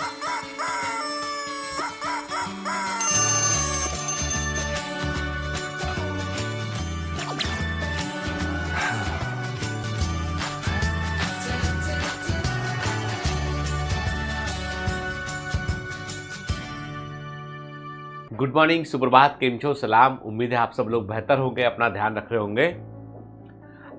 Good morning, सुप्रभात, केम छो, सलाम। उम्मीद है आप सब लोग बेहतर होंगे, अपना ध्यान रख रहे होंगे।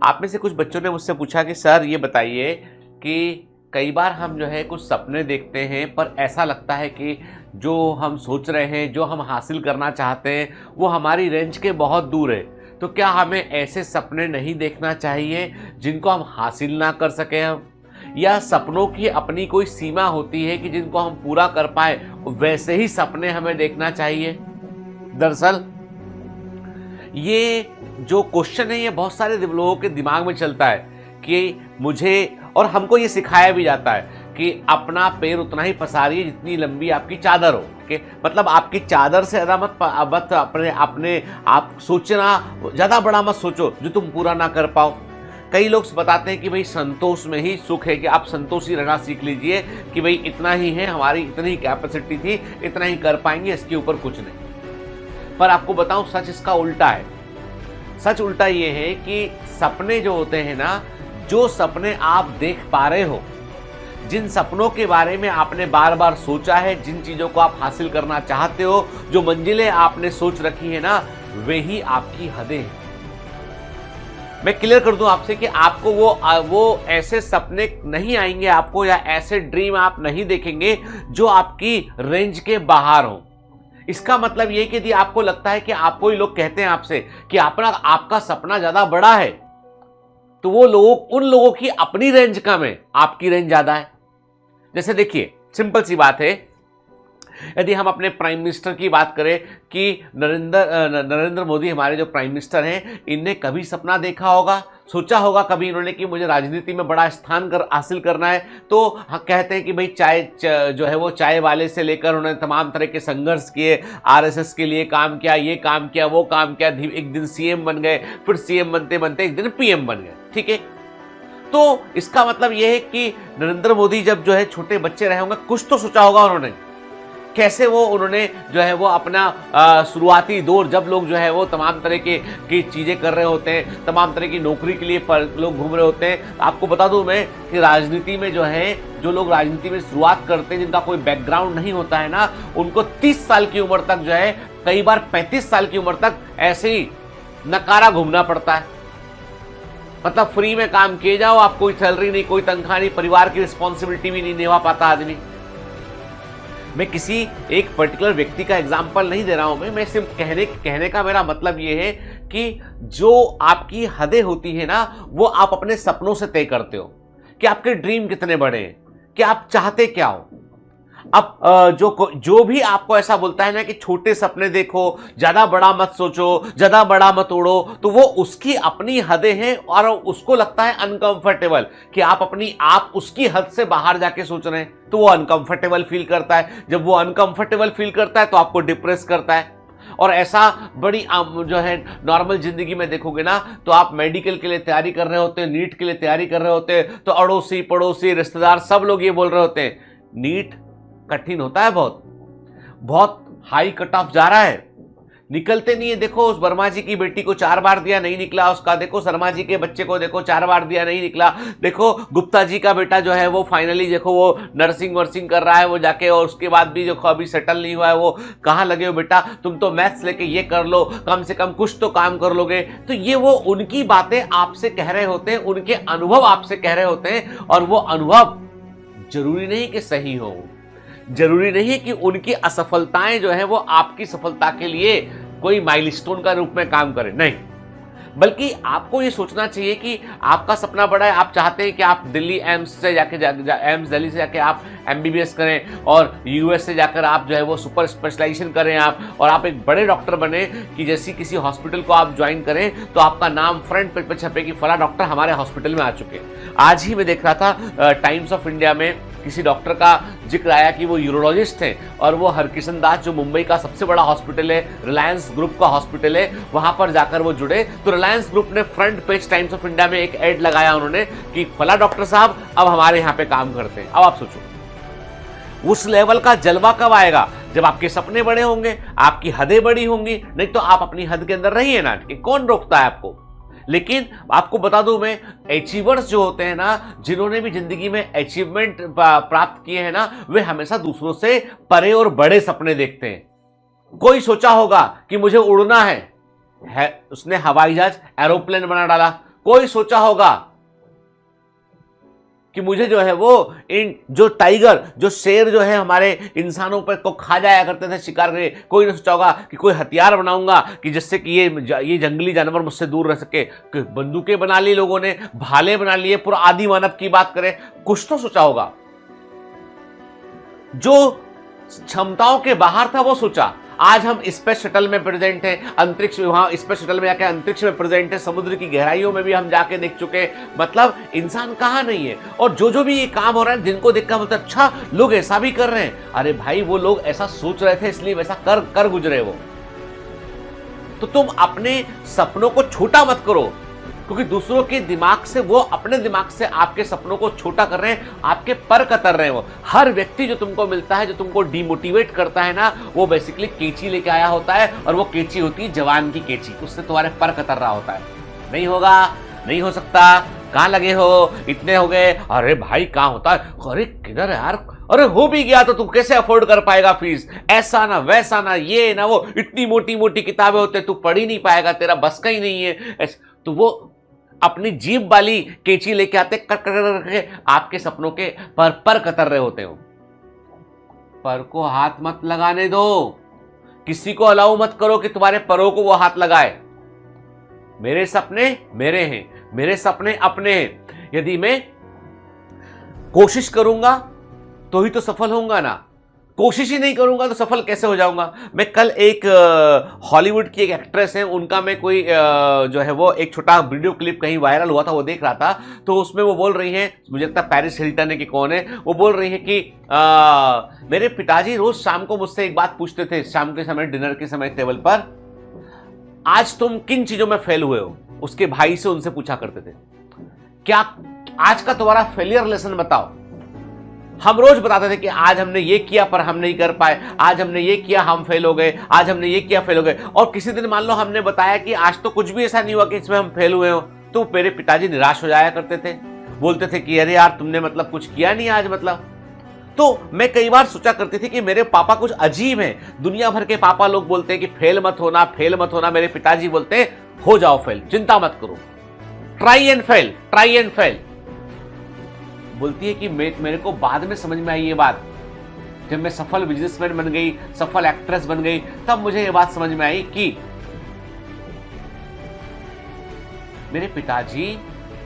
आप में से कुछ बच्चों ने मुझसे पूछा कि सर ये बताइए कि कई बार हम जो है कुछ सपने देखते हैं पर ऐसा लगता है कि जो हम सोच रहे हैं, जो हम हासिल करना चाहते हैं वो हमारी रेंज के बहुत दूर है। तो क्या हमें ऐसे सपने नहीं देखना चाहिए जिनको हम हासिल ना कर सकें हम, या सपनों की अपनी कोई सीमा होती है कि जिनको हम पूरा कर पाए वैसे ही सपने हमें देखना चाहिए? दरअसल ये जो क्वेश्चन है ये बहुत सारे लोगों के दिमाग में चलता है कि मुझे, और हमको ये सिखाया भी जाता है कि अपना पैर उतना ही पसारिए जितनी लंबी आपकी चादर हो। मतलब आपकी चादर से ज़्यादा मत अपने आप सोचना, ज़्यादा बड़ा मत सोचो जो तुम पूरा ना कर पाओ। कई लोग बताते हैं कि भाई संतोष में ही सुख है, कि आप संतोषी रहना सीख लीजिए कि भाई इतना ही है, हमारी इतनी कैपेसिटी थी, इतना ही कर पाएंगे, इसके ऊपर कुछ नहीं। पर आपको बताऊं सच इसका उल्टा है। सच उल्टा ये है कि सपने जो होते हैं ना, जो सपने आप देख पा रहे हो, जिन सपनों के बारे में आपने बार बार सोचा है, जिन चीज़ों को आप हासिल करना चाहते हो, जो मंजिलें आपने सोच रखी है ना, वे ही आपकी हदें हैं। मैं क्लियर कर दूं आपसे कि आपको वो ऐसे सपने नहीं आएंगे आपको, या ऐसे ड्रीम आप नहीं देखेंगे जो आपकी रेंज के बाहर हो। इसका मतलब ये कि यदि आपको लगता है कि आपको ही लोग कहते हैं आपसे कि आपका सपना ज्यादा बड़ा है, तो वो उन लोगों की अपनी रेंज कम है, आपकी रेंज ज्यादा है। जैसे देखिए, सिंपल सी बात है, यदि हम अपने प्राइम मिनिस्टर की बात करें कि नरेंद्र मोदी हमारे जो प्राइम मिनिस्टर हैं, इनने कभी सपना देखा होगा, सोचा होगा कभी इन्होंने कि मुझे राजनीति में बड़ा स्थान हासिल करना है? तो कहते हैं कि भाई चाय जो है वो चाय वाले से लेकर उन्होंने तमाम तरह के संघर्ष किए, आरएसएस के लिए काम किया, ये काम किया, वो काम किया, एक दिन सीएम बन गए, फिर सीएम बनते बनते एक दिन पीएम बन गए। ठीक है, तो इसका मतलब यह है कि नरेंद्र मोदी जब जो है छोटे बच्चे रहे होंगे, कुछ तो सोचा होगा उन्होंने, कैसे उन्होंने जो है वो अपना शुरुआती दौर, जब लोग जो है वो तमाम तरह की चीज़ें कर रहे होते हैं, तमाम तरह की नौकरी के लिए लोग घूम रहे होते हैं। आपको बता दूं मैं कि राजनीति में जो है, जो लोग राजनीति में शुरुआत करते हैं, जिनका कोई बैकग्राउंड नहीं होता है ना, उनको 30 साल की उम्र तक जो है, कई बार 35 साल की उम्र तक ऐसे ही नकारा घूमना पड़ता है। मतलब फ्री में काम किए जाओ, आप कोई सैलरी नहीं, कोई तनख्वाह नहीं, परिवार की रिस्पॉन्सिबिलिटी भी नहीं निभा पाता आदमी। मैं किसी एक पर्टिकुलर व्यक्ति का एग्जाम्पल नहीं दे रहा हूं, मैं सिर्फ कहने का मेरा मतलब ये है कि जो आपकी हदें होती है ना, वो आप अपने सपनों से तय करते हो कि आपके ड्रीम कितने बड़े हैं, कि आप चाहते क्या हो। अब जो भी आपको ऐसा बोलता है ना कि छोटे सपने देखो, ज्यादा बड़ा मत सोचो, ज्यादा बड़ा मत उड़ो, तो वो उसकी अपनी हदें हैं और उसको लगता है अनकंफर्टेबल कि आप उसकी हद से बाहर जाके सोच रहे हैं, तो वो अनकंफर्टेबल फील करता है। जब वो अनकंफर्टेबल फील करता है तो आपको डिप्रेस करता है। और ऐसा बड़ी जो है नॉर्मल जिंदगी में देखोगे ना, तो आप मेडिकल के लिए तैयारी कर रहे होते हैं, नीट के लिए तैयारी कर रहे होते हैं, तो अड़ोसी पड़ोसी रिश्तेदार सब लोग ये बोल रहे होते हैं नीट कठिन होता है, बहुत हाई कट ऑफ जा रहा है, निकलते नहीं है। देखो उस वर्मा जी की बेटी को 4 बार दिया, नहीं निकला उसका। देखो शर्मा जी के बच्चे को देखो 4 बार दिया, नहीं निकला। देखो गुप्ता जी का बेटा जो है वो फाइनली देखो वो नर्सिंग वर्सिंग कर रहा है वो जाके, और उसके बाद भी देखो अभी सेटल नहीं हुआ है। वो कहाँ लगे हो बेटा, तुम तो मैथ्स लेके ये कर लो, कम से कम कुछ तो काम कर लोगे। तो ये वो उनकी बातें आपसे कह रहे होते हैं, उनके अनुभव आपसे कह रहे होते हैं, और वो अनुभव जरूरी नहीं कि सही हो, जरूरी नहीं है कि उनकी असफलताएं जो है वो आपकी सफलता के लिए कोई माइलस्टोन का रूप में काम करे, नहीं। बल्कि आपको ये सोचना चाहिए कि आपका सपना बड़ा है, आप चाहते हैं कि आप दिल्ली एम्स से एम्स दिल्ली से जाके आप एमबीबीएस करें, और यूएस से जाकर आप जो है वो सुपर स्पेशलाइजेशन करें आप, और आप एक बड़े डॉक्टर बने कि जैसी किसी हॉस्पिटल को आप ज्वाइन करें तो आपका नाम फ्रंट पेज पर छपे कि फला डॉक्टर हमारे हॉस्पिटल में आ चुके हैं। आज ही मैं देख रहा था टाइम्स ऑफ इंडिया में किसी डॉक्टर का जिक्र आया कि वो यूरोलॉजिस्ट हैं, और वो हरकिशन दास जो मुंबई का सबसे बड़ा हॉस्पिटल है, रिलायंस ग्रुप का हॉस्पिटल है, वहां पर जाकर वो जुड़े। तो रिलायंस ग्रुप ने front page times of India में एक एड लगाया उन्होंने कि फला डॉक्टर साहब अब हमारे यहाँ पे काम करते हैं। अब आप सोचो, उस लेवल का जलवा कब आएगा? जब आपके सपने बड़े होंगे, आपकी हदें बड़ी होंगी। नहीं तो आप अपनी हद के अंदर रहिए ना, कि कौन रोकता है आपको। लेकिन आपको बता दूं मैं, अचीवर्स जो होते हैं ना, जिन्होंने भी जिंदगी में अचीवमेंट प्राप्त किए हैं ना, वे हमेशा दूसरों से परे और बड़े सपने देखते हैं। कोई सोचा होगा कि मुझे उड़ना है, उसने हवाई जहाज एरोप्लेन बना डाला। कोई सोचा होगा कि मुझे जो है वो इन जो टाइगर, जो शेर जो है हमारे इंसानों पर को खा जाया करते थे शिकार करके, कोई नहीं सोचा होगा कि कोई हथियार बनाऊंगा कि जिससे कि ये जंगली जानवर मुझसे दूर रह सके। बंदूकें बना ली लोगों ने, भाले बना लिए, पूरा आदि मानव की बात करें, कुछ तो सोचा होगा। जो क्षमताओं के बाहर था वो सोचा। आज हम स्पेस शटल में प्रेजेंट हैं, अंतरिक्ष वहां स्पेस शटल में जाके अंतरिक्ष में प्रेजेंट है, समुद्र की गहराइयों में भी हम जाके देख चुके। मतलब इंसान कहां नहीं है। और जो भी ये काम हो रहा है, जिनको देखकर बोलते अच्छा लोग ऐसा भी कर रहे हैं। अरे भाई, वो लोग ऐसा सोच रहे थे इसलिए वैसा कर गुजरे वो। तो तुम अपने सपनों को छोटा मत करो, क्योंकि दूसरों के दिमाग से, वो अपने दिमाग से आपके सपनों को छोटा कर रहे हैं, आपके पर कतर रहे हैं। वो हर व्यक्ति जो तुमको मिलता है, जो तुमको डिमोटिवेट करता है ना, वो बेसिकली केची लेके आया होता है, और वो केची होती है जवान की केची, उससे तुम्हारे पर कतर रहा होता है। नहीं होगा, नहीं हो सकता, कहां लगे हो, इतने हो गए, अरे भाई कहां होता है, अरे किधर है यार, अरे हो भी गया तो तू कैसे अफोर्ड कर पाएगा फीस, ऐसा ना वैसा ना ये ना वो, इतनी मोटी मोटी किताबें होते तू पढ़ ही नहीं पाएगा, तेरा बस का ही नहीं है। तो वो अपनी जीभ वाली केची लेके आते, कर करके आपके सपनों के पर कतर रहे होते हो। पर को हाथ मत लगाने दो, किसी को अलाउ मत करो कि तुम्हारे परों को वो हाथ लगाए। मेरे सपने मेरे हैं, मेरे सपने अपने हैं। यदि मैं कोशिश करूंगा तो ही तो सफल होऊंगा ना, कोशिश ही नहीं करूंगा तो सफल कैसे हो जाऊंगा। मैं कल एक हॉलीवुड की एक एक्ट्रेस है, उनका मैं कोई जो है वो एक छोटा वीडियो क्लिप कहीं वायरल हुआ था, वो देख रहा था। तो उसमें वो बोल रही है, मुझे लगता है पेरिस हिल्टन है कि कौन है, वो बोल रही है कि मेरे पिताजी रोज शाम को मुझसे एक बात पूछते थे, शाम के समय डिनर के समय टेबल पर, आज तुम किन चीजों में फेल हुए हो। उसके भाई से उनसे पूछा करते थे, क्या आज का तुम्हारा फेलियर लेसन बताओ। हम रोज बताते थे कि आज हमने ये किया पर हम नहीं कर पाए, आज हमने ये किया हम फेल हो गए, आज हमने ये किया फेल हो गए। और किसी दिन मान लो हमने बताया कि आज तो कुछ भी ऐसा नहीं हुआ कि इसमें हम फेल हुए हो, तो मेरे पिताजी निराश हो जाया करते थे, बोलते थे कि अरे यार तुमने मतलब कुछ किया नहीं आज मतलब। तो मैं कई बार सोचा करती थी कि मेरे पापा कुछ अजीब हैं। दुनिया भर के पापा लोग बोलते हैं कि फेल मत होना, फेल मत होना। मेरे पिताजी बोलते हैं हो जाओ फेल, चिंता मत करो, try and fail, try and fail. बोलती है कि मेरे को बाद में समझ में आई ये बात, जब मैं सफल बिजनेसमैन बन गई, सफल एक्ट्रेस बन गई, तब मुझे ये बात समझ में आई कि मेरे पिताजी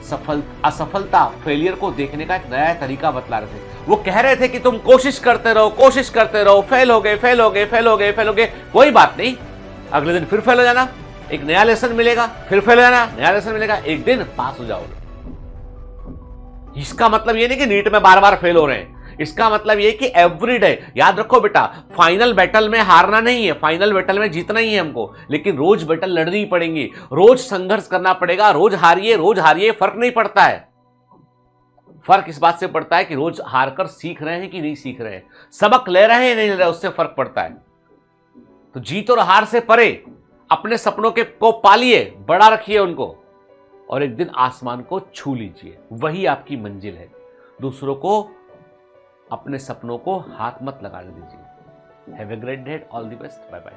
असफलता, फेलियर को देखने का एक नया तरीका बतला रहे थे। वो कह रहे थे कि तुम कोशिश करते रहो, कोशिश करते रहो, फेल हो गए, फेल हो गए, फेल हो गए, फेल हो गए, कोई बात नहीं, अगले दिन फिर फेल हो जाना, एक नया लेसन मिलेगा, फिर फेल हो जाना, नया लेसन मिलेगा, एक दिन पास हो जाओगे। इसका मतलब ये नहीं कि नीट में बार बार फेल हो रहे हैं, इसका मतलब ये कि एवरीडे, याद रखो बेटा, फाइनल बैटल में हारना नहीं है, फाइनल बैटल में जीतना ही है हमको, लेकिन रोज बैटल लड़नी पड़ेंगी, रोज संघर्ष करना पड़ेगा, रोज हारिए, फर्क नहीं पड़ता है। फर्क इस बात से पड़ता है कि रोज हारकर सीख रहे हैं कि नहीं सीख रहे हैं, सबक ले रहे हैं नहीं ले रहे, उससे फर्क पड़ता है। तो जीत और हार से परे अपने सपनों को पालिए, बड़ा रखिए उनको, और एक दिन आसमान को छू लीजिए, वही आपकी मंजिल है। दूसरों को अपने सपनों को हाथ मत लगाने दीजिए। Have a great day, all the best, bye bye.